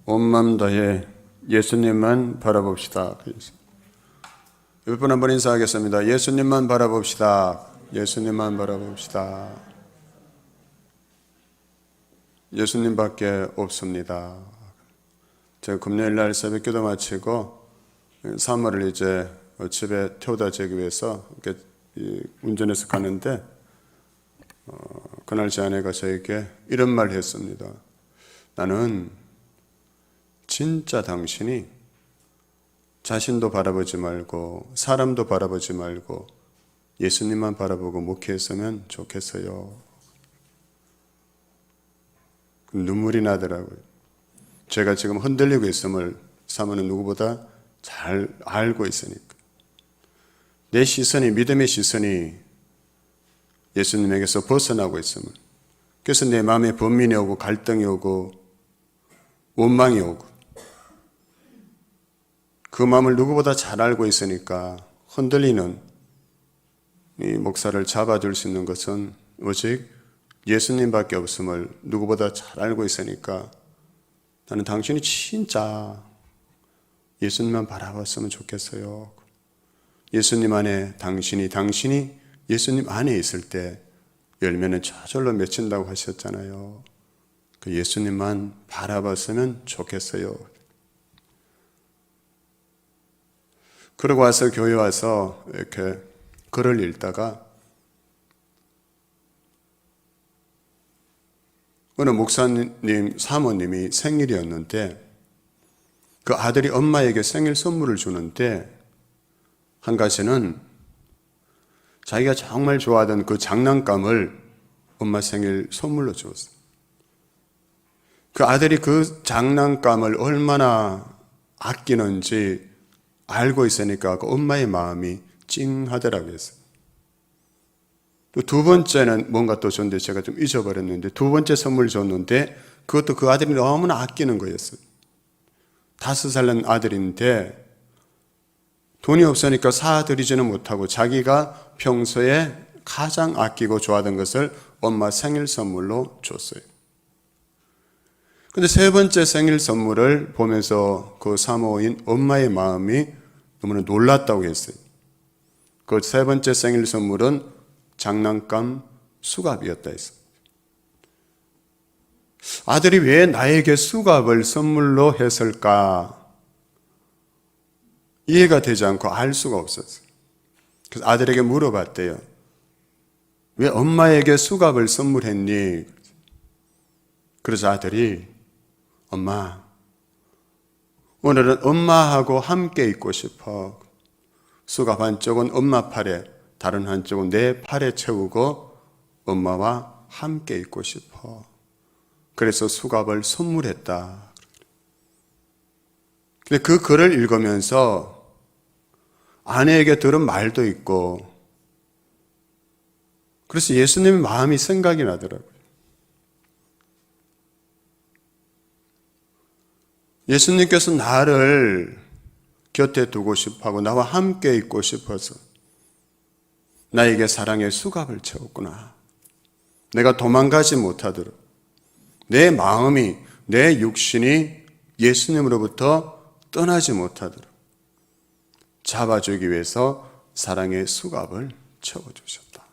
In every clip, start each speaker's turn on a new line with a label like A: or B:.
A: 온 마음 다해 예수님만 바라봅시다. 몇 분 한번 인사하겠습니다. 예수님만 바라봅시다. 예수님만 바라봅시다. 예수님밖에 없습니다. 제가 금요일 날 새벽 기도 마치고 사모를 이제 집에 태워다 주기 위해서 이렇게 운전해서 가는데 그날 제 아내가 저에게 이런 말을 했습니다. 나는 진짜 당신이 자신도 바라보지 말고 사람도 바라보지 말고 예수님만 바라보고 목회했으면 좋겠어요. 눈물이 나더라고요. 제가 지금 흔들리고 있음을 사모는 누구보다 잘 알고 있으니까. 내 시선이, 믿음의 시선이 예수님에게서 벗어나고 있음을. 그래서 내 마음에 번민이 오고 갈등이 오고 원망이 오고 그 마음을 누구보다 잘 알고 있으니까 흔들리는 이 목사를 잡아줄 수 있는 것은 오직 예수님밖에 없음을 누구보다 잘 알고 있으니까 나는 당신이 진짜 예수님만 바라봤으면 좋겠어요. 예수님 안에 당신이 예수님 안에 있을 때 열매는 저절로 맺힌다고 하셨잖아요. 그 예수님만 바라봤으면 좋겠어요. 그러고 와서 교회 와서 이렇게 글을 읽다가 어느 목사님, 사모님이 생일이었는데 그 아들이 엄마에게 생일 선물을 주는데 한 가지는 자기가 정말 좋아하던 그 장난감을 엄마 생일 선물로 주었어요. 그 아들이 그 장난감을 얼마나 아끼는지 알고 있으니까 그 엄마의 마음이 찡하더라고요. 또 두 번째는 뭔가 또 줬는데 제가 좀 잊어버렸는데 두 번째 선물 줬는데 그것도 그 아들이 너무나 아끼는 거였어요. 5살 난 아들인데 돈이 없으니까 사드리지는 못하고 자기가 평소에 가장 아끼고 좋아하던 것을 엄마 생일 선물로 줬어요. 근데 세 번째 생일 선물을 보면서 그 사모인 엄마의 마음이 너무나 놀랐다고 했어요. 그 세 번째 생일 선물은 장난감 수갑이었다 했어요. 아들이 왜 나에게 수갑을 선물로 했을까? 이해가 되지 않고 알 수가 없었어요. 그래서 아들에게 물어봤대요. 왜 엄마에게 수갑을 선물했니? 그래서 아들이 엄마, 오늘은 엄마하고 함께 있고 싶어. 수갑 한쪽은 엄마 팔에, 다른 한쪽은 내 팔에 채우고 엄마와 함께 있고 싶어. 그래서 수갑을 선물했다. 근데 그 글을 읽으면서 아내에게 들은 말도 있고, 그래서 예수님의 마음이 생각이 나더라고요. 예수님께서 나를 곁에 두고 싶어하고 나와 함께 있고 싶어서 나에게 사랑의 수갑을 채웠구나. 내가 도망가지 못하도록 내 마음이, 내 육신이 예수님으로부터 떠나지 못하도록 잡아주기 위해서 사랑의 수갑을 채워주셨다.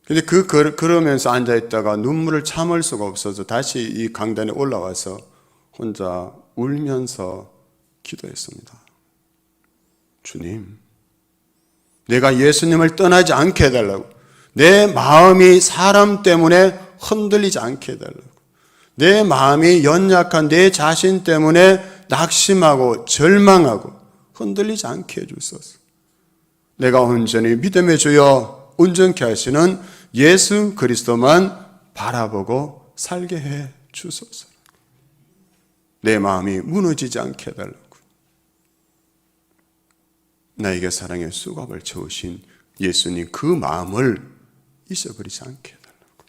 A: 근데 그러면서 앉아있다가 눈물을 참을 수가 없어서 다시 이 강단에 올라와서 혼자 울면서 기도했습니다. 주님, 내가 예수님을 떠나지 않게 해달라고, 내 마음이 사람 때문에 흔들리지 않게 해달라고, 내 마음이 연약한 내 자신 때문에 낙심하고 절망하고 흔들리지 않게 해주소서. 내가 온전히 믿음의 주여 온전케 하시는 예수 그리스도만 바라보고 살게 해 주소서. 내 마음이 무너지지 않게 해달라고. 나에게 사랑의 수갑을 채우신 예수님 그 마음을 잊어버리지 않게 해달라고.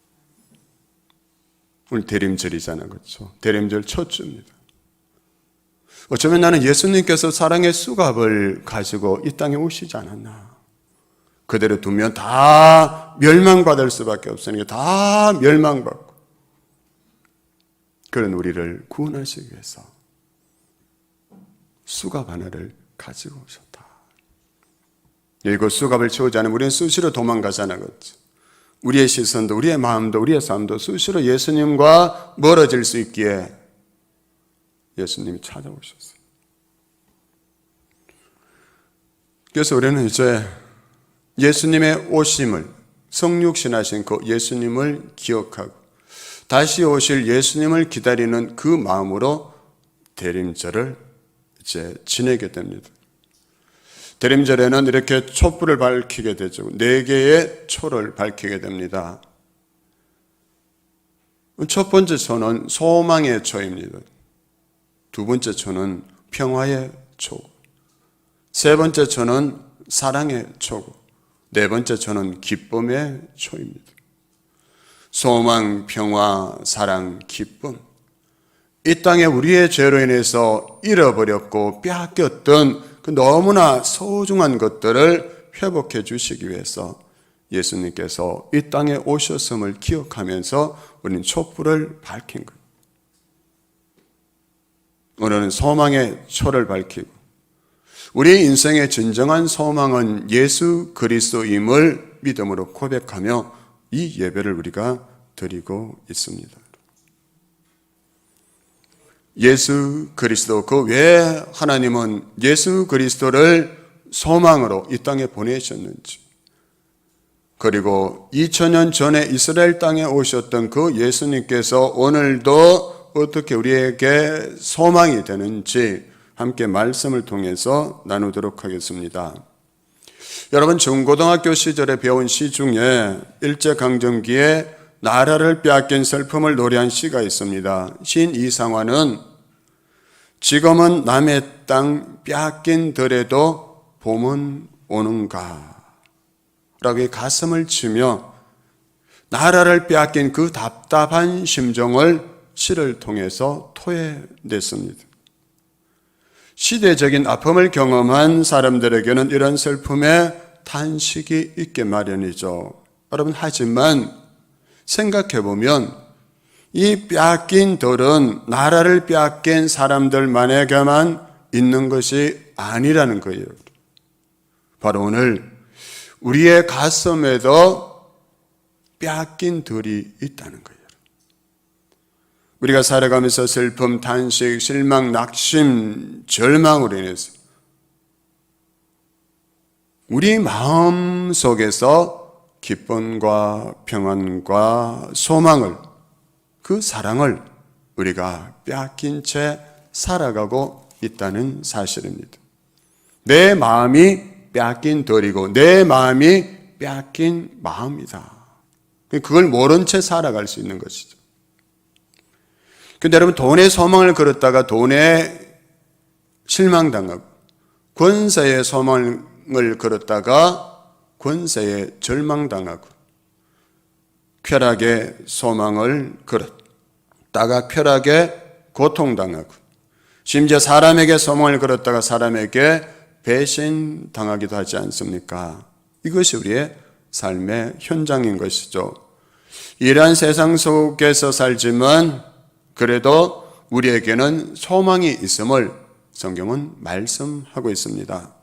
A: 오늘 대림절이잖아요. 그렇죠? 대림절 첫 주입니다. 어쩌면 나는 예수님께서 사랑의 수갑을 가지고 이 땅에 오시지 않았나. 그대로 두면 다 멸망받을 수밖에 없으니까 다 멸망받고 그런 우리를 구원하시기 위해서 수갑 하나를 가지고 오셨다. 그리고 수갑을 채우지 않으면 우리는 수시로 도망가잖아. 그렇죠? 우리의 시선도 우리의 마음도 우리의 삶도 수시로 예수님과 멀어질 수 있기에 예수님이 찾아오셨어요. 그래서 우리는 이제 예수님의 오심을, 성육신하신 그 예수님을 기억하고 다시 오실 예수님을 기다리는 그 마음으로 대림절을 이제 지내게 됩니다. 대림절에는 이렇게 촛불을 밝히게 되죠. 4개의 초를 밝히게 됩니다. 첫 번째 초는 소망의 초입니다. 두 번째 초는 평화의 초, 세 번째 초는 사랑의 초고, 네 번째 초는 기쁨의 초입니다. 소망, 평화, 사랑, 기쁨. 이 땅에 우리의 죄로 인해서 잃어버렸고 빼앗겼던 그 너무나 소중한 것들을 회복해 주시기 위해서 예수님께서 이 땅에 오셨음을 기억하면서 우리는 촛불을 밝힌 거예요. 오늘은 소망의 초를 밝히고 우리 인생의 진정한 소망은 예수 그리스도임을 믿음으로 고백하며 이 예배를 우리가 드리고 있습니다. 예수 그리스도, 그 왜 하나님은 예수 그리스도를 소망으로 이 땅에 보내셨는지, 그리고 2000년 전에 이스라엘 땅에 오셨던 그 예수님께서 오늘도 어떻게 우리에게 소망이 되는지 함께 말씀을 통해서 나누도록 하겠습니다. 여러분, 중고등학교 시절에 배운 시 중에 일제강점기에 나라를 빼앗긴 슬픔을 노래한 시가 있습니다. 시인 이상화는 지금은 남의 땅 빼앗긴더라도 봄은 오는가 라고 가슴을 치며 나라를 빼앗긴 그 답답한 심정을 시를 통해서 토해냈습니다. 시대적인 아픔을 경험한 사람들에게는 이런 슬픔의 탄식이 있게 마련이죠. 여러분, 하지만 생각해보면 이 빼앗긴 돌은 나라를 빼앗긴 사람들만에게만 있는 것이 아니라는 거예요. 바로 오늘 우리의 가슴에도 빼앗긴 돌이 있다는 거예요. 우리가 살아가면서 슬픔, 탄식, 실망, 낙심, 절망으로 인해서 우리 마음 속에서 기쁨과 평안과 소망을, 그 사랑을 우리가 빼앗긴 채 살아가고 있다는 사실입니다. 내 마음이 빼앗긴 돌이고 내 마음이 빼앗긴 마음이다. 그걸 모른 채 살아갈 수 있는 것이죠. 근데 여러분, 돈에 소망을 걸었다가 돈에 실망당하고, 권세에 소망을 걸었다가 권세에 절망당하고, 쾌락에 소망을 걸었다가 쾌락에 고통당하고, 심지어 사람에게 소망을 걸었다가 사람에게 배신당하기도 하지 않습니까? 이것이 우리의 삶의 현장인 것이죠. 이러한 세상 속에서 살지만 그래도 우리에게는 소망이 있음을 성경은 말씀하고 있습니다.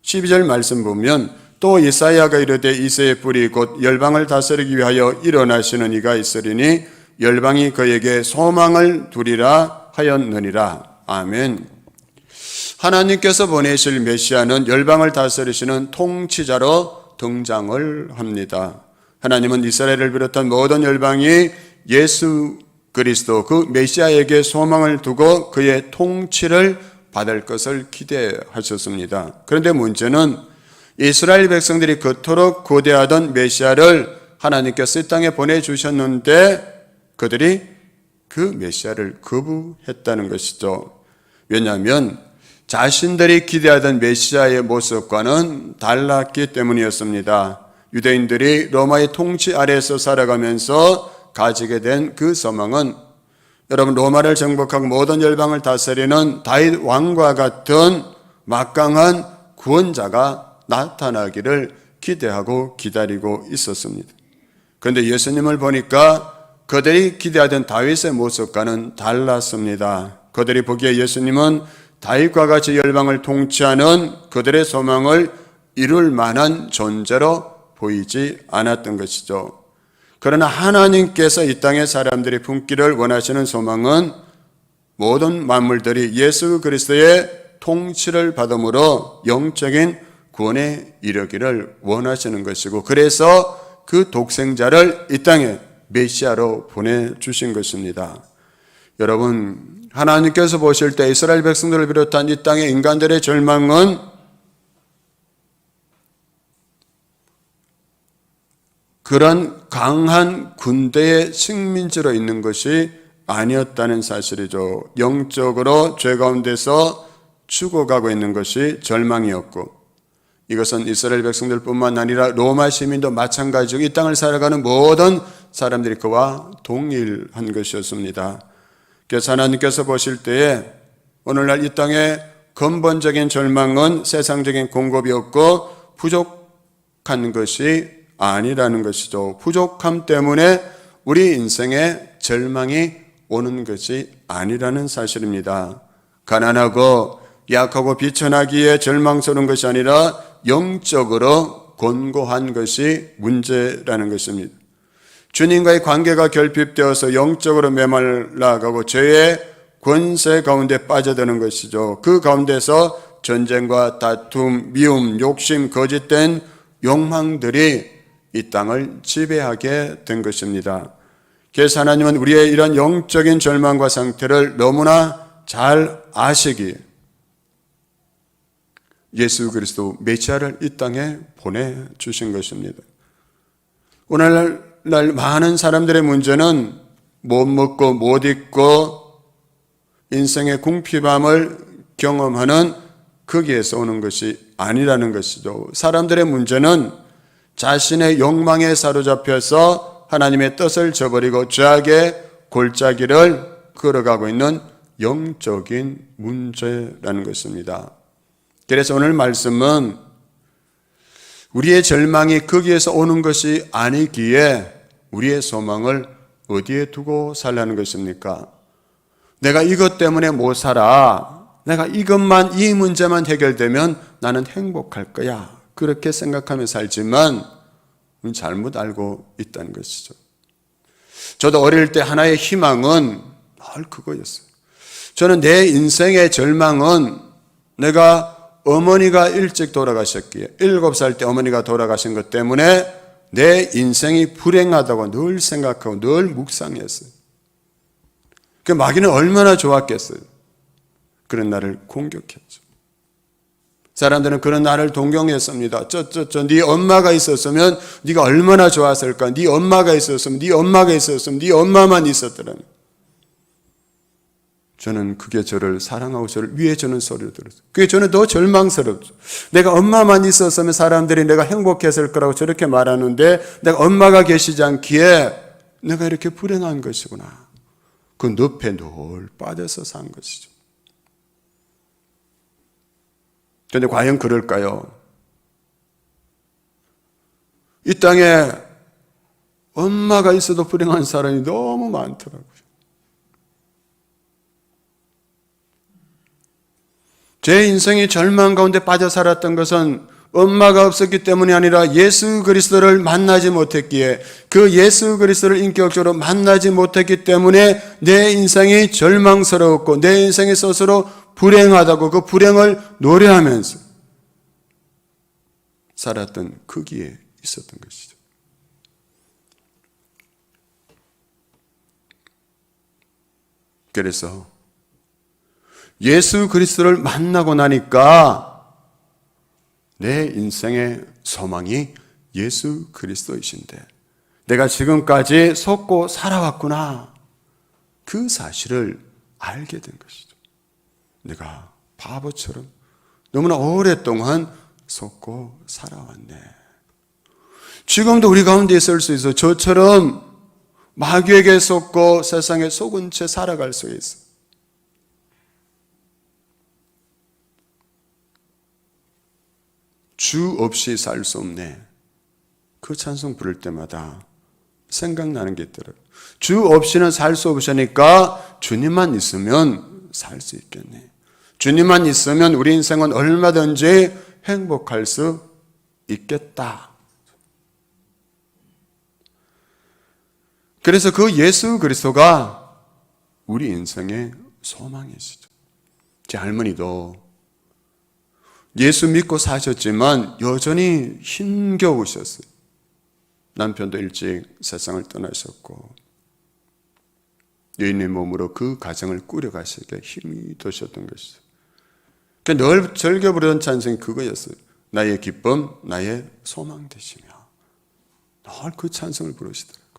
A: 12절 말씀 보면 또 이사야가 이르되 이새의 뿌리 곧 열방을 다스리기 위하여 일어나시는 이가 있으리니 열방이 그에게 소망을 두리라 하였느니라. 아멘. 하나님께서 보내실 메시아는 열방을 다스리시는 통치자로 등장을 합니다. 하나님은 이스라엘을 비롯한 모든 열방이 예수 그리스도, 그 메시아에게 소망을 두고 그의 통치를 받을 것을 기대하셨습니다. 그런데 문제는 이스라엘 백성들이 그토록 고대하던 메시아를 하나님께서 이 땅에 보내주셨는데 그들이 그 메시아를 거부했다는 것이죠. 왜냐하면 자신들이 기대하던 메시아의 모습과는 달랐기 때문이었습니다. 유대인들이 로마의 통치 아래에서 살아가면서 가지게 된 그 소망은 여러분, 로마를 정복하고 모든 열방을 다스리는 다윗 왕과 같은 막강한 구원자가 나타나기를 기대하고 기다리고 있었습니다. 그런데 예수님을 보니까 그들이 기대하던 다윗의 모습과는 달랐습니다. 그들이 보기에 예수님은 다윗과 같이 열방을 통치하는 그들의 소망을 이룰 만한 존재로 보이지 않았던 것이죠. 그러나 하나님께서 이 땅의 사람들이 품기를 원하시는 소망은 모든 만물들이 예수 그리스도의 통치를 받음으로 영적인 구원에 이르기를 원하시는 것이고, 그래서 그 독생자를 이 땅에 메시아로 보내주신 것입니다. 여러분, 하나님께서 보실 때 이스라엘 백성들을 비롯한 이 땅의 인간들의 절망은 그런 강한 군대의 식민지로 있는 것이 아니었다는 사실이죠. 영적으로 죄 가운데서 죽어가고 있는 것이 절망이었고, 이것은 이스라엘 백성들뿐만 아니라 로마 시민도 마찬가지고 이 땅을 살아가는 모든 사람들이 그와 동일한 것이었습니다. 그래서 하나님께서 보실 때에 오늘날 이 땅의 근본적인 절망은 세상적인 공급이 없고 부족한 것이 아니라는 것이죠. 부족함 때문에 우리 인생에 절망이 오는 것이 아니라는 사실입니다. 가난하고 약하고 비천하기에 절망스러운 것이 아니라 영적으로 곤고한 것이 문제라는 것입니다. 주님과의 관계가 결핍되어서 영적으로 메말라가고 죄의 권세 가운데 빠져드는 것이죠. 그 가운데서 전쟁과 다툼, 미움, 욕심, 거짓된 욕망들이 이 땅을 지배하게 된 것입니다. 그래서 하나님은 우리의 이런 영적인 절망과 상태를 너무나 잘 아시기에 예수 그리스도 메시아를 이 땅에 보내주신 것입니다. 오늘날 많은 사람들의 문제는 못 먹고 못 입고 인생의 궁핍함을 경험하는 거기에서 오는 것이 아니라는 것이죠. 사람들의 문제는 자신의 욕망에 사로잡혀서 하나님의 뜻을 저버리고 죄악의 골짜기를 걸어가고 있는 영적인 문제라는 것입니다. 그래서 오늘 말씀은 우리의 절망이 거기에서 오는 것이 아니기에 우리의 소망을 어디에 두고 살라는 것입니까? 내가 이것 때문에 못 살아. 내가 이것만, 이 문제만 해결되면 나는 행복할 거야. 그렇게 생각하며 살지만 잘못 알고 있다는 것이죠. 저도 어릴 때 하나의 희망은 늘 그거였어요. 저는 내 인생의 절망은 내가 어머니가 일찍 돌아가셨기에 7살 때 어머니가 돌아가신 것 때문에 내 인생이 불행하다고 늘 생각하고 늘 묵상했어요. 그 마귀는 얼마나 좋았겠어요. 그런 나를 공격했죠. 사람들은 그런 나를 동경했습니다. 네 엄마가 있었으면 네가 얼마나 좋았을까. 네 엄마가 있었으면 네 엄마가 있었으면 네 엄마만 있었더라면. 저는 그게 저를 사랑하고 저를 위해 주는 소리를 들었어요. 그게 저는 더 절망스럽죠. 내가 엄마만 있었으면 사람들이 내가 행복했을 거라고 저렇게 말하는데 내가 엄마가 계시지 않기에 내가 이렇게 불행한 것이구나. 그 늪에 늘 빠져서 산 것이죠. 그런데 과연 그럴까요? 이 땅에 엄마가 있어도 불행한 사람이 너무 많더라고요. 제 인생이 절망 가운데 빠져 살았던 것은 엄마가 없었기 때문이 아니라 예수 그리스도를 만나지 못했기에 그 예수 그리스도를 인격적으로 만나지 못했기 때문에 내 인생이 절망스러웠고 내 인생이 스스로 불행하다고 그 불행을 노래하면서 살았던 거기에 있었던 것이죠. 그래서 예수 그리스도를 만나고 나니까 내 인생의 소망이 예수 그리스도이신데 내가 지금까지 속고 살아왔구나. 그 사실을 알게 된 것이죠. 내가 바보처럼 너무나 오랫동안 속고 살아왔네. 지금도 우리 가운데 있을 수 있어. 저처럼 마귀에게 속고 세상에 속은 채 살아갈 수 있어. 주 없이 살 수 없네. 그 찬송 부를 때마다 생각나는 게 있더라고요. 주 없이는 살 수 없으니까 주님만 있으면 살 수 있겠네. 주님만 있으면 우리 인생은 얼마든지 행복할 수 있겠다. 그래서 그 예수 그리스도가 우리 인생의 소망이시죠. 제 할머니도 예수 믿고 사셨지만 여전히 힘겨우셨어요. 남편도 일찍 세상을 떠나셨고 여인의 몸으로 그 가정을 꾸려가시기에 힘이 되셨던 것이죠. 늘 즐겨 부르던 찬송이 그거였어요. 나의 기쁨, 나의 소망 되시며. 늘 그 찬송을 부르시더라고요.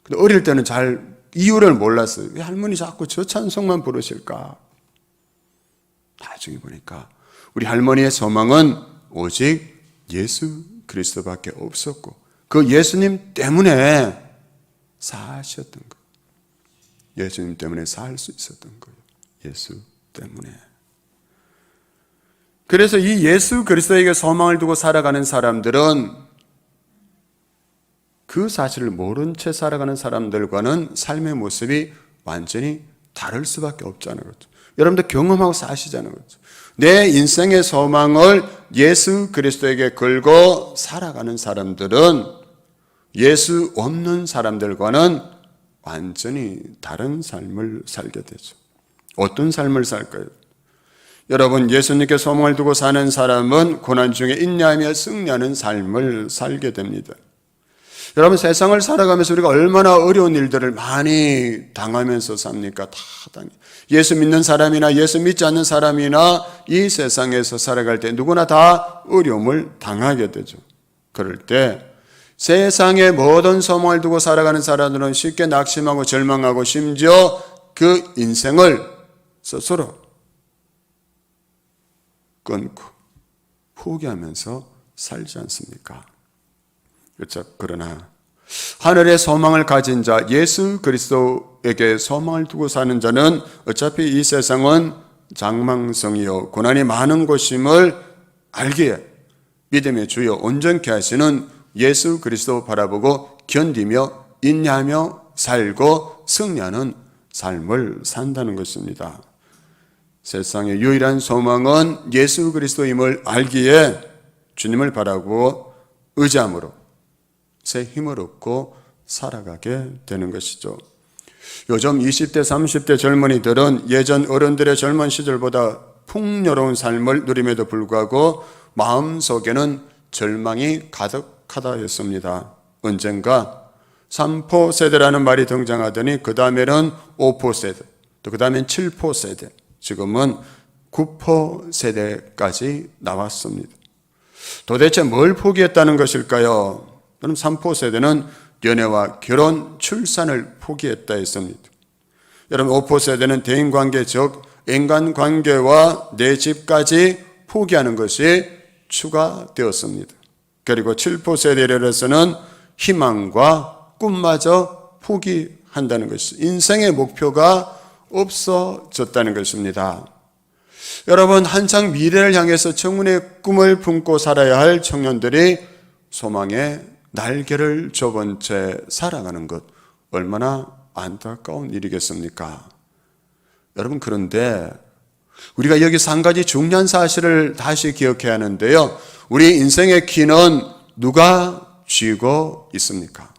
A: 근데 어릴 때는 잘 이유를 몰랐어요. 왜 할머니 자꾸 저 찬송만 부르실까? 나중에 보니까 우리 할머니의 소망은 오직 예수 그리스도밖에 없었고 그 예수님 때문에 사셨던 거예요. 예수님 때문에 살 수 있었던 거예요. 예수 때문에. 그래서 이 예수 그리스도에게 소망을 두고 살아가는 사람들은 그 사실을 모른 채 살아가는 사람들과는 삶의 모습이 완전히 다를 수밖에 없자는 거죠. 여러분들 경험하고 사시자는 거죠. 내 인생의 소망을 예수 그리스도에게 걸고 살아가는 사람들은 예수 없는 사람들과는 완전히 다른 삶을 살게 되죠. 어떤 삶을 살까요? 여러분, 예수님께 소망을 두고 사는 사람은 고난 중에 인내하며 승리하는 삶을 살게 됩니다. 여러분, 세상을 살아가면서 우리가 얼마나 어려운 일들을 많이 당하면서 삽니까? 다 당해요. 예수 믿는 사람이나 예수 믿지 않는 사람이나 이 세상에서 살아갈 때 누구나 다 어려움을 당하게 되죠. 그럴 때 세상의 모든 소망을 두고 살아가는 사람들은 쉽게 낙심하고 절망하고 심지어 그 인생을 스스로 끊고 포기하면서 살지 않습니까? 그렇죠. 그러나 하늘의 소망을 가진 자, 예수 그리스도에게 소망을 두고 사는 자는 어차피 이 세상은 장망성이요 고난이 많은 곳임을 알기에 믿음의 주여 온전케 하시는 예수 그리스도 바라보고 견디며 인내하며 살고 승리하는 삶을 산다는 것입니다. 세상의 유일한 소망은 예수 그리스도임을 알기에 주님을 바라고 의지함으로 새 힘을 얻고 살아가게 되는 것이죠. 요즘 20대, 30대 젊은이들은 예전 어른들의 젊은 시절보다 풍요로운 삶을 누림에도 불구하고 마음속에는 절망이 가득하다 했습니다. 언젠가 3포 세대라는 말이 등장하더니 그 다음에는 5포 세대, 또 그 다음엔 7포 세대, 지금은 9포 세대까지 나왔습니다. 도대체 뭘 포기했다는 것일까요? 그럼 3포 세대는 연애와 결혼, 출산을 포기했다 했습니다. 여러분 5포 세대는 대인관계, 즉 인간관계와 내 집까지 포기하는 것이 추가되었습니다. 그리고 7포 세대로서는 희망과 꿈마저 포기한다는 것이 인생의 목표가 없어졌다는 것입니다. 여러분 한창 미래를 향해서 청운의 꿈을 품고 살아야 할 청년들이 소망의 날개를 접은 채 살아가는 것 얼마나 안타까운 일이겠습니까? 여러분 그런데 우리가 여기서 한 가지 중요한 사실을 다시 기억해야 하는데요. 우리 인생의 키는 누가 쥐고 있습니까?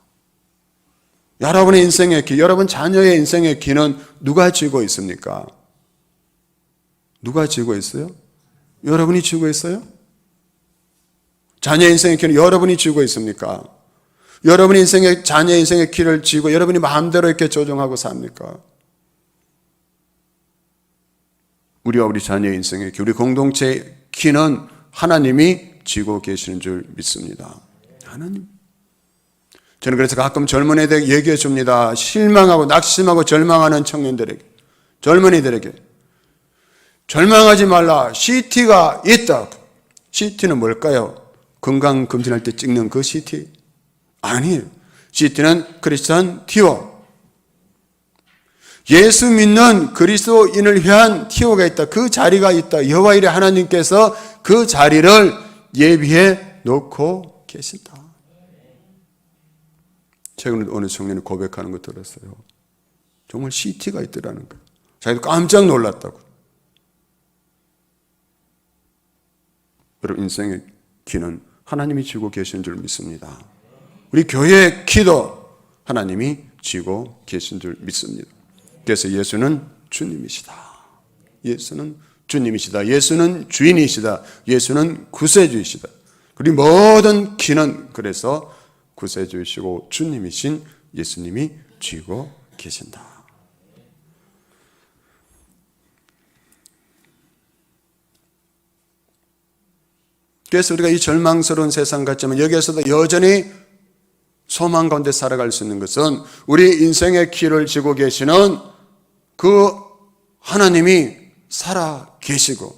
A: 여러분의 인생의 키, 여러분 자녀의 인생의 키는 누가 쥐고 있습니까? 누가 쥐고 있어요? 여러분이 쥐고 있어요? 자녀 인생의 키는 여러분이 쥐고 있습니까? 여러분이 자녀 인생의 키를 쥐고 여러분이 마음대로 이렇게 조정하고 삽니까? 우리와 우리 자녀 인생의 키, 우리 공동체의 키는 하나님이 쥐고 계시는 줄 믿습니다. 하나님. 저는 그래서 가끔 젊은이들에게 얘기해 줍니다. 실망하고 낙심하고 절망하는 청년들에게, 젊은이들에게 절망하지 말라. CT가 있다. CT는 뭘까요? 건강검진할 때 찍는 그 CT? 아니에요. CT는 크리스천 티오. 예수 믿는 그리스도인을 위한 티오가 있다. 그 자리가 있다. 여호와 일의 하나님께서 그 자리를 예비해 놓고 계신다. 최근에 어느 청년이 고백하는 거 들었어요. 정말 CT가 있더라는 거예요. 자기도 깜짝 놀랐다고. 여러분, 인생의 키는 하나님이 쥐고 계신 줄 믿습니다. 우리 교회의 키도 하나님이 쥐고 계신 줄 믿습니다. 그래서 예수는 주님이시다. 예수는 주님이시다. 예수는 주인이시다. 예수는 구세주이시다. 그리고 모든 키는 그래서 구세주이시고 주님이신 예수님이 쥐고 계신다. 그래서 우리가 이 절망스러운 세상 같지만 여기에서도 여전히 소망 가운데 살아갈 수 있는 것은 우리 인생의 키를 쥐고 계시는 그 하나님이 살아 계시고,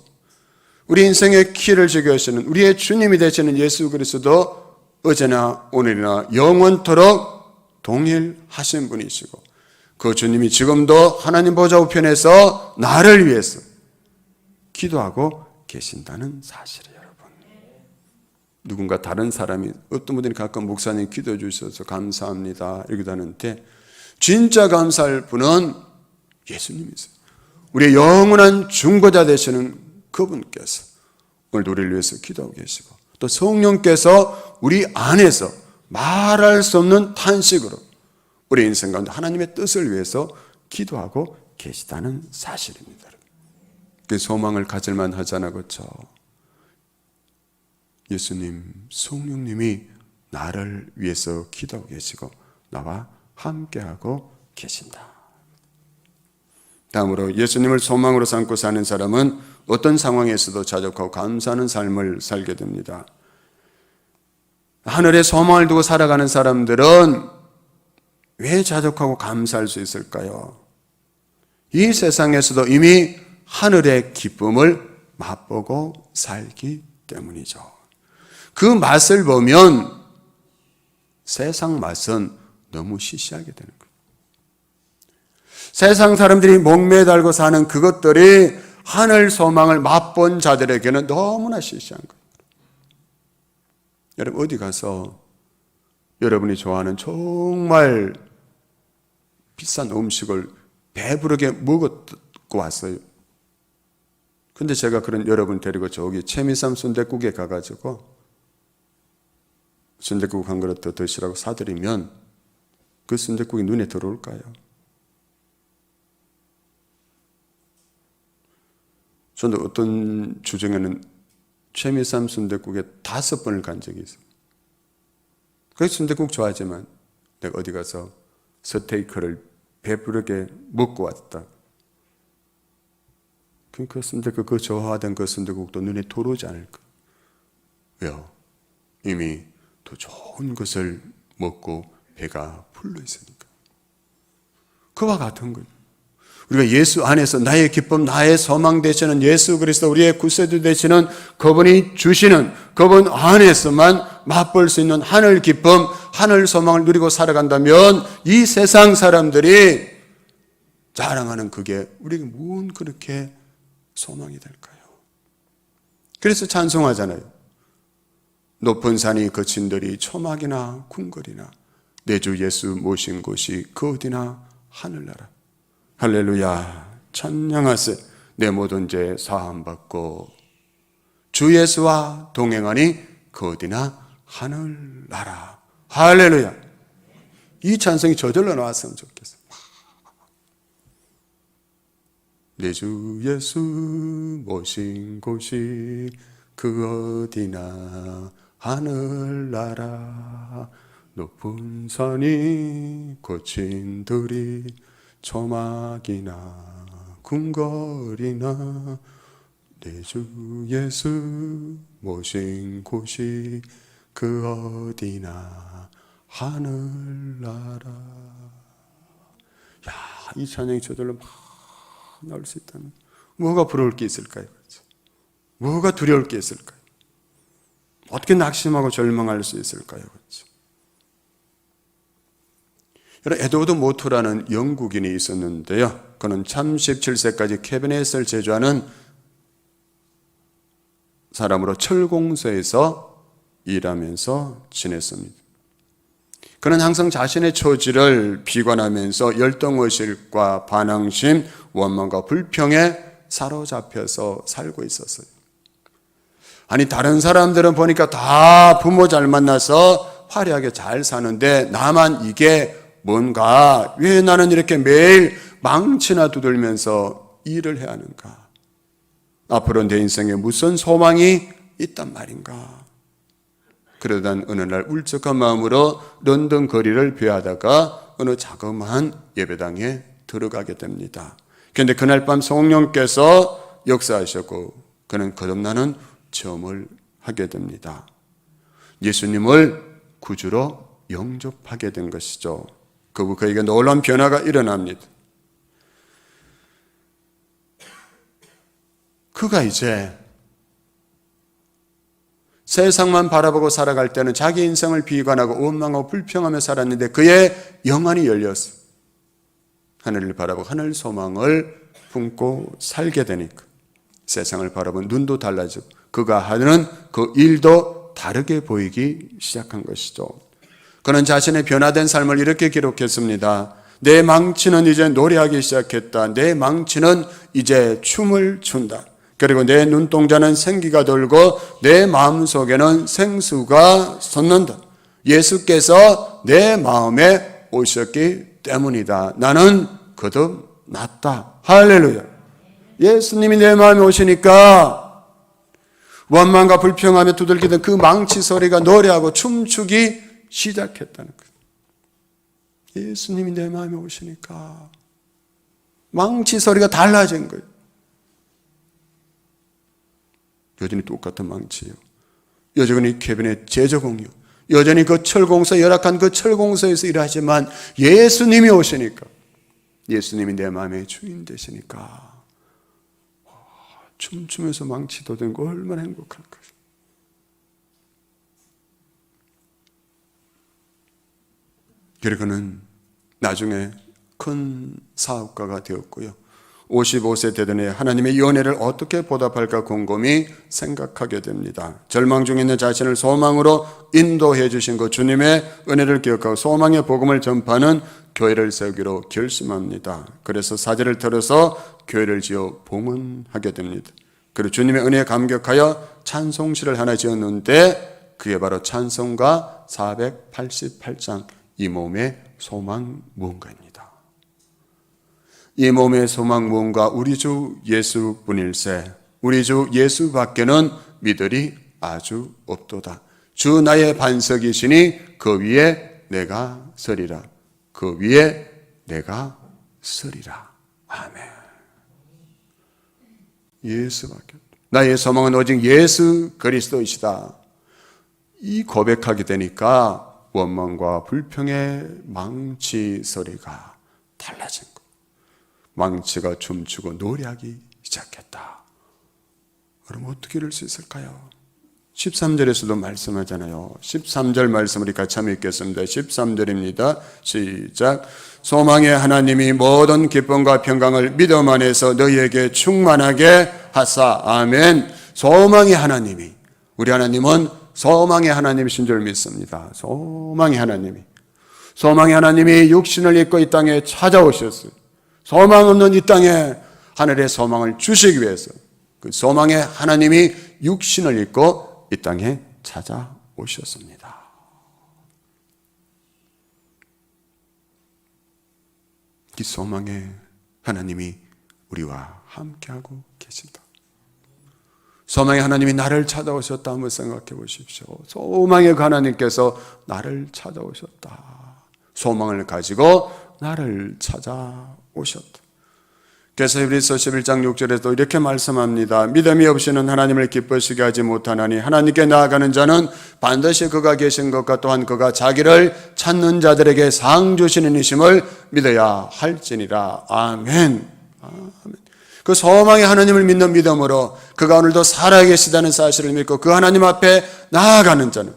A: 우리 인생의 키를 쥐고 계시는 우리의 주님이 되시는 예수 그리스도 어제나 오늘이나 영원토록 동일하신 분이시고, 그 주님이 지금도 하나님 보좌 우편에서 나를 위해서 기도하고 계신다는 사실이에요. 누군가 다른 사람이, 어떤 분들이 가끔 목사님 기도해 주셔서 감사합니다 이러기도 하는데, 진짜 감사할 분은 예수님이세요. 우리의 영원한 중보자 되시는 그분께서 오늘도 우리를 위해서 기도하고 계시고, 또 성령께서 우리 안에서 말할 수 없는 탄식으로 우리 인생 가운데 하나님의 뜻을 위해서 기도하고 계시다는 사실입니다. 그 소망을 가질만 하잖아, 그렇죠? 예수님, 성령님이 나를 위해서 기도하고 계시고 나와 함께하고 계신다. 다음으로 예수님을 소망으로 삼고 사는 사람은 어떤 상황에서도 자족하고 감사하는 삶을 살게 됩니다. 하늘에 소망을 두고 살아가는 사람들은 왜 자족하고 감사할 수 있을까요? 이 세상에서도 이미 하늘의 기쁨을 맛보고 살기 때문이죠. 그 맛을 보면 세상 맛은 너무 시시하게 되는 거예요. 세상 사람들이 목매달고 사는 그것들이 하늘 소망을 맛본 자들에게는 너무나 시시한 거예요. 여러분, 어디 가서 여러분이 좋아하는 정말 비싼 음식을 배부르게 먹고 왔어요. 근데 제가 그런 여러분 데리고 저기 채미삼 순댓국에 가가지고 순댓국 한 그릇 더 드시라고 사드리면 그 순댓국이 눈에 들어올까요? 저는 어떤 주중에는 채미삼 순댓국에 5번을 간 적이 있어요. 그 순댓국 좋아하지만 내가 어디 가서 스테이크를 배부르게 먹고 왔다. 그 순댓국, 그 좋아하던 그 순댓국도 눈에 들어오지 않을까? 왜요? 이미 더 좋은 것을 먹고 배가 불러 있으니까. 그와 같은 거예요. 우리가 예수 안에서 나의 기쁨, 나의 소망 되시는 예수 그리스도, 우리의 구세주 되시는 그분이 주시는 그분 안에서만 맛볼 수 있는 하늘 기쁨, 하늘 소망을 누리고 살아간다면 이 세상 사람들이 자랑하는 그게 우리에게 무슨 그렇게 소망이 될까요? 그래서 찬송하잖아요. 높은 산이 거친들이 초막이나 궁궐이나 내 주 예수 모신 곳이 그 어디나 하늘나라. 할렐루야, 찬양하세. 내 모든 죄 사함받고 주 예수와 동행하니 그 어디나 하늘나라. 할렐루야. 이 찬송이 저절로 나왔으면 좋겠어요. 내 주 예수 모신 곳이 그 어디나 하늘나라. 높은 산이 거친 들이 초막이나 궁궐이나 내 주 예수 모신 곳이 그 어디나 하늘나라. 야, 이 찬양이 저절로 막 나올 수 있다면 뭐가 부러울 게 있을까요? 뭐가 두려울 게 있을까요? 어떻게 낙심하고 절망할 수 있을까요? 그렇죠? 여러분, 에드워드 모트라는 영국인이 있었는데요. 그는 37세까지 캐비넷을 제조하는 사람으로 철공소에서 일하면서 지냈습니다. 그는 항상 자신의 처지를 비관하면서 열등의식과 반항심, 원망과 불평에 사로잡혀서 살고 있었어요. 아니, 다른 사람들은 보니까 다 부모 잘 만나서 화려하게 잘 사는데 나만 이게 뭔가, 왜 나는 이렇게 매일 망치나 두들면서 일을 해야 하는가? 앞으로 내 인생에 무슨 소망이 있단 말인가? 그러던 어느 날 울적한 마음으로 런던 거리를 배하다가 어느 자그마한 예배당에 들어가게 됩니다. 그런데 그날 밤 성령께서 역사하셨고 그는 거듭나는 체험을 하게 됩니다. 예수님을 구주로 영접하게 된 것이죠. 그에게 놀라운 변화가 일어납니다. 그가 이제 세상만 바라보고 살아갈 때는 자기 인생을 비관하고 원망하고 불평하며 살았는데 그의 영안이 열렸어요. 하늘을 바라보고 하늘 소망을 품고 살게 되니까 세상을 바라본 눈도 달라지고 그가 하는 그 일도 다르게 보이기 시작한 것이죠. 그는 자신의 변화된 삶을 이렇게 기록했습니다. 내 망치는 이제 노래하기 시작했다. 내 망치는 이제 춤을 춘다. 그리고 내 눈동자는 생기가 돌고 내 마음속에는 생수가 솟는다. 예수께서 내 마음에 오셨기 때문이다. 나는 거듭났다. 할렐루야. 예수님이 내 마음에 오시니까 원망과 불평하며 두들기던 그 망치 소리가 노래하고 춤추기 시작했다는 거예요. 예수님이 내 마음에 오시니까 망치 소리가 달라진 거예요. 여전히 똑같은 망치예요. 여전히 캐비넷 제조공유, 여전히 그 철공소, 열악한 그 철공소에서 일하지만 예수님이 오시니까, 예수님이 내 마음의 주인 되시니까 춤추면서 망치 도전고 얼마나 행복한 거예요. 그리고는 나중에 큰 사업가가 되었고요. 55세 되던 해 하나님의 연애를 어떻게 보답할까 곰곰이 생각하게 됩니다. 절망 중에 있는 자신을 소망으로 인도해 주신 그 주님의 은혜를 기억하고 소망의 복음을 전파하는 교회를 세우기로 결심합니다. 그래서 사제를 들어서 교회를 지어 봉헌하게 됩니다. 그리고 주님의 은혜에 감격하여 찬송시를 하나 지었는데 그게 바로 찬송가 488장 이 몸의 소망 무언가입니다. 이 몸의 소망 무언가 우리 주 예수뿐일세. 우리 주 예수밖에는 믿으리 아주 없도다. 주 나의 반석이시니 그 위에 내가 서리라. 그 위에 내가 서리라. 아멘. 예수밖에. 나의 소망은 오직 예수 그리스도이시다. 이 고백하게 되니까 원망과 불평의 망치 소리가 달라진 것. 망치가 춤추고 노래하기 시작했다. 그럼 어떻게 이럴 수 있을까요? 13절에서도 말씀하잖아요. 13절 말씀 우리 같이 한번 읽겠습니다. 13절입니다. 시작. 소망의 하나님이 모든 기쁨과 평강을 믿음 안에서 너희에게 충만하게 하사. 아멘. 소망의 하나님이, 우리 하나님은 소망의 하나님이신 줄 믿습니다. 소망의 하나님이 육신을 입고 이 땅에 찾아오셨어요. 소망 없는 이 땅에 하늘의 소망을 주시기 위해서 그 소망의 하나님이 육신을 입고 이 땅에 찾아오셨습니다. 이 소망의 하나님이 우리와 함께하고 계신다. 소망의 하나님이 나를 찾아오셨다 한번 생각해 보십시오. 소망의 하나님께서 나를 찾아오셨다. 소망을 가지고 나를 찾아오셨다. 그래서 히브리서 11장 6절에도 이렇게 말씀합니다. 믿음이 없이는 하나님을 기쁘시게 하지 못하나니 하나님께 나아가는 자는 반드시 그가 계신 것과 또한 그가 자기를 찾는 자들에게 상 주시는 이심을 믿어야 할지니라. 아멘. 아멘. 그 소망의 하나님을 믿는 믿음으로 그가 오늘도 살아계시다는 사실을 믿고 그 하나님 앞에 나아가는 자는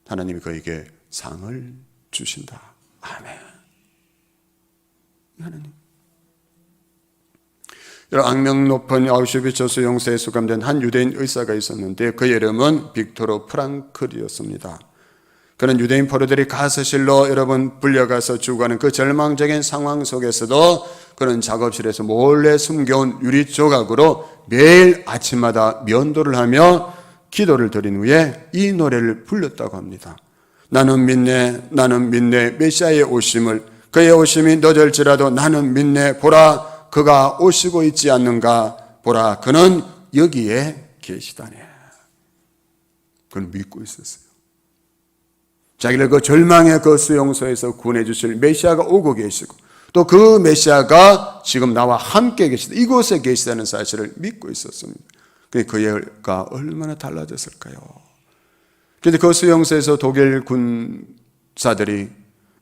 A: 하나님이 그에게 상을 주신다. 아멘. 하나님. 악명 높은 아우슈비츠 수용소에 수감된 한 유대인 의사가 있었는데 그 이름은 빅토르 프랑클이었습니다. 그런 유대인 포로들이 가스실로 여러분 불려가서 죽어가는 그 절망적인 상황 속에서도 그런 작업실에서 몰래 숨겨온 유리 조각으로 매일 아침마다 면도를 하며 기도를 드린 후에 이 노래를 불렀다고 합니다. 나는 믿네, 나는 믿네, 메시아의 오심을. 그의 오심이 늦을지라도 나는 믿네. 보라, 그가 오시고 있지 않는가. 보라, 그는 여기에 계시다네. 그는 믿고 있었어요. 자기를 그 절망의 그 수용소에서 구원해 주실 메시아가 오고 계시고 또 그 메시아가 지금 나와 함께 계시다, 이곳에 계시다는 사실을 믿고 있었습니다. 그가 얼마나 달라졌을까요? 그런데 그 수용소에서 독일 군사들이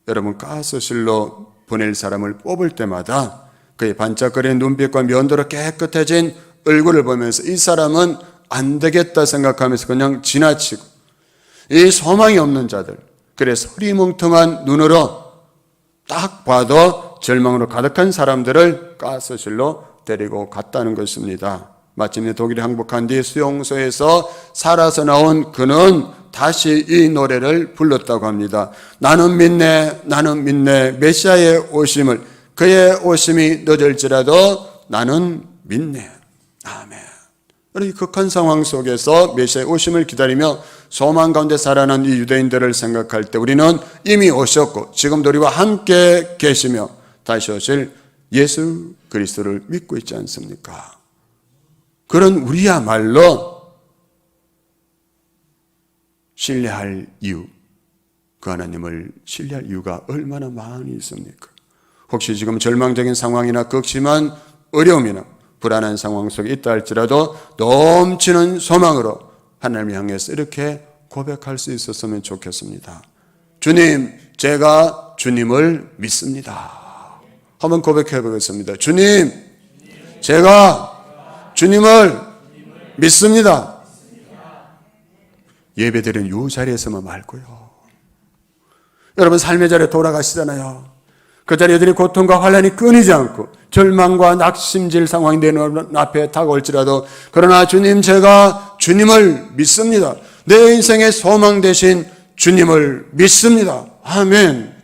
A: 여러분 가스실로 보낼 사람을 뽑을 때마다 그의 반짝거리는 눈빛과 면도로 깨끗해진 얼굴을 보면서 이 사람은 안 되겠다 생각하면서 그냥 지나치고, 이 소망이 없는 자들, 그래서 흐리멍텅한 눈으로 딱 봐도 절망으로 가득한 사람들을 가스실로 데리고 갔다는 것입니다. 마침내 독일에 항복한 뒤 수용소에서 살아서 나온 그는 다시 이 노래를 불렀다고 합니다. 나는 믿네, 나는 믿네, 메시아의 오심을. 그의 오심이 늦을지라도 나는 믿네. 아멘. 이 극한 상황 속에서 메시아의 오심을 기다리며 소망 가운데 살아난 이 유대인들을 생각할 때 우리는 이미 오셨고 지금도 우리와 함께 계시며 다시 오실 예수 그리스도를 믿고 있지 않습니까? 그런 우리야말로 신뢰할 이유, 그 하나님을 신뢰할 이유가 얼마나 많이 있습니까? 혹시 지금 절망적인 상황이나 극심한 어려움이나 불안한 상황 속에 있다 할지라도 넘치는 소망으로 하나님을 향해서 이렇게 고백할 수 있었으면 좋겠습니다. 주님, 제가 주님을 믿습니다. 한번 고백해 보겠습니다. 주님, 제가 주님을 믿습니다. 예배드린 이 자리에서만 말고요. 여러분 삶의 자리에 돌아가시잖아요. 그 자리에 여전히 고통과 환난이 끊이지 않고 절망과 낙심질 상황이 내 눈앞에 다가올지라도 그러나 주님, 제가 주님을 믿습니다. 내 인생의 소망 되신 주님을 믿습니다. 아멘.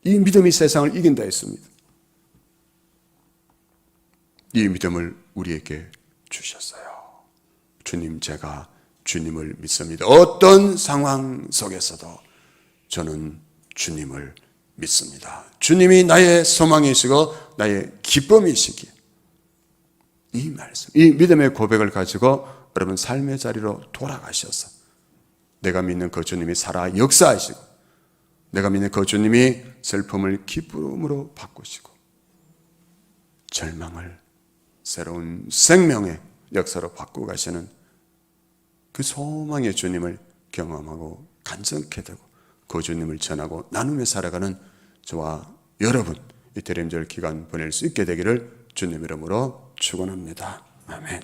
A: 이 믿음이 세상을 이긴다 했습니다. 이 믿음을 우리에게 주셨어요. 주님, 제가 주님을 믿습니다. 어떤 상황 속에서도 저는 주님을 믿습니다. 주님이 나의 소망이시고 나의 기쁨이시기에 이 말씀, 이 믿음의 고백을 가지고 여러분 삶의 자리로 돌아가셔서 내가 믿는 그 주님이 살아 역사하시고 내가 믿는 그 주님이 슬픔을 기쁨으로 바꾸시고 절망을 새로운 생명의 역사로 바꾸고 가시는 그 소망의 주님을 경험하고 간증케 되고 그 주님을 전하고 나누며 살아가는 저와 여러분 이 대림절 기간 보낼 수 있게 되기를 주님 이름으로 축원합니다. 아멘.